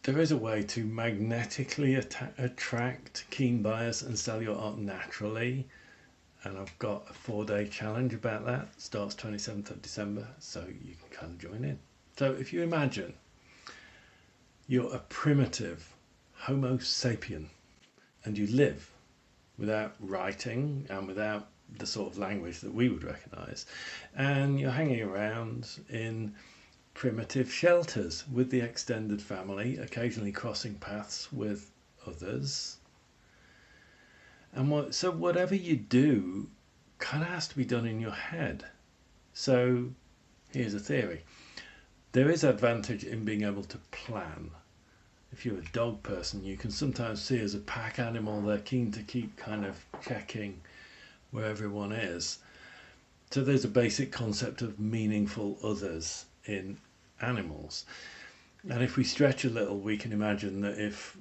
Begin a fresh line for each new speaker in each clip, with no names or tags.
there is a way to magnetically attract keen buyers and sell your art naturally, and I've got a 4-day challenge about that. It starts 27th of December, so you can kind of join in. So if you imagine you're a primitive homo sapien and you live without writing and without the sort of language that we would recognize, and you're hanging around in primitive shelters with the extended family, occasionally crossing paths with others. And so whatever you do kind of has to be done in your head. So here's a theory. There is advantage in being able to plan. If you're a dog person, you can sometimes see as a pack animal, they're keen to keep kind of checking where everyone is. So there's a basic concept of meaningful others in animals. And if we stretch a little, we can imagine that if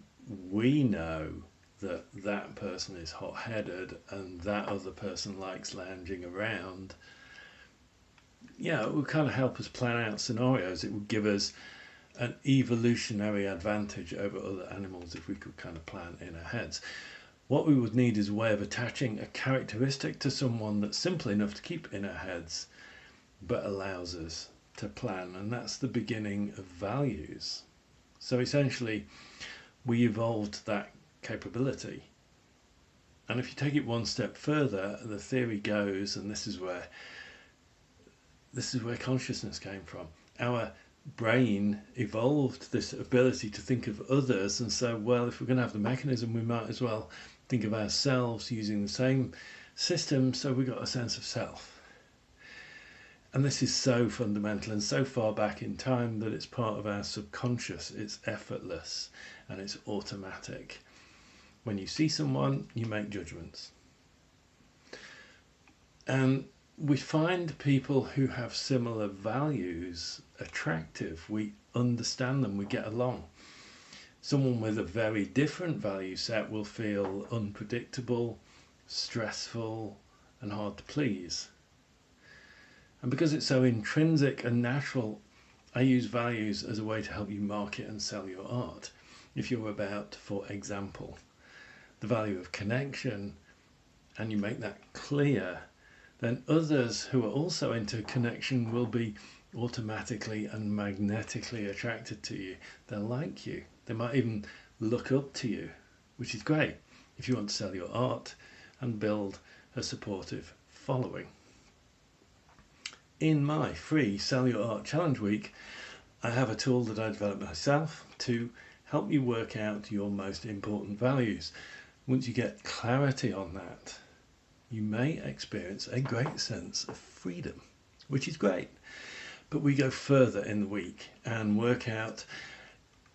we know that that person is hot-headed and that other person likes lounging around, yeah, it would kind of help us plan out scenarios. It would give us an evolutionary advantage over other animals if we could kind of plan in our heads. What we would need is a way of attaching a characteristic to someone that's simple enough to keep in our heads but allows us to plan, and that's the beginning of values. So essentially we evolved that capability, and if you take it one step further, the theory goes, and this is where consciousness came from. Our brain evolved this ability to think of others, and so, well, if we're going to have the mechanism, we might as well think of ourselves using the same system, so we got a sense of self. And this is so fundamental and so far back in time that it's part of our subconscious. It's effortless and it's automatic. When you see someone, you make judgments. And we find people who have similar values attractive. We understand them, we get along. Someone with a very different value set will feel unpredictable, stressful, and hard to please. And because it's so intrinsic and natural, I use values as a way to help you market and sell your art. If you're about, for example, the value of connection, and you make that clear, then others who are also into connection will be automatically and magnetically attracted to you. They'll like you. They might even look up to you, which is great if you want to sell your art and build a supportive following. In my free Sell Your Art Challenge Week, I have a tool that I developed myself to help you work out your most important values. Once you get clarity on that, you may experience a great sense of freedom, which is great. But we go further in the week and work out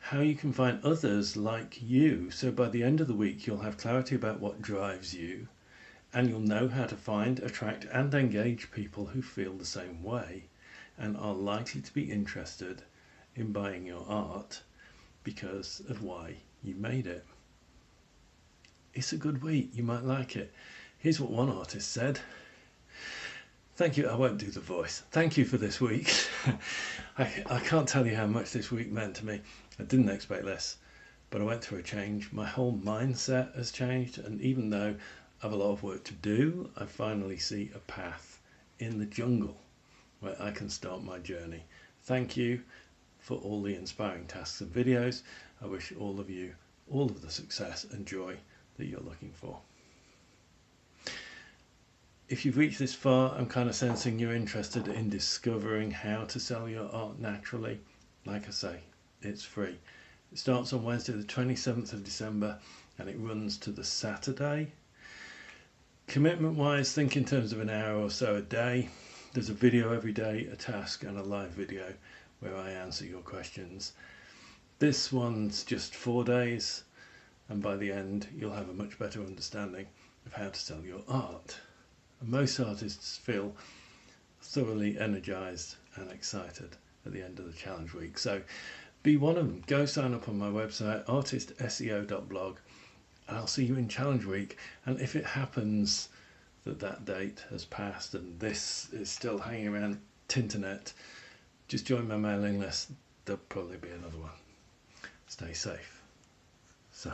how you can find others like you. So by the end of the week, you'll have clarity about what drives you, and you'll know how to find, attract and engage people who feel the same way and are likely to be interested in buying your art because of why you made it. It's a good week, you might like it. Here's what one artist said. Thank you, I won't do the voice. Thank you for this week. I can't tell you how much this week meant to me. I didn't expect this, but I went through a change. My whole mindset has changed, and even though I have a lot of work to do, I finally see a path in the jungle where I can start my journey. Thank you for all the inspiring tasks and videos. I wish all of you all of the success and joy that you're looking for. If you've reached this far, I'm kind of sensing you're interested in discovering how to sell your art naturally. Like I say, it's free. It starts on Wednesday the 27th of December and it runs to the Saturday. Commitment wise, think in terms of an hour or so a day. There's a video every day, a task and a live video where I answer your questions. This one's just 4 days, and by the end you'll have a much better understanding of how to sell your art. And most artists feel thoroughly energized and excited at the end of the challenge week. So be one of them. Go sign up on my website, artistseo.blog, and I'll see you in challenge week. And if it happens that that date has passed and this is still hanging around Tinternet, just join my mailing list. There'll probably be another one. Stay stay safe. So.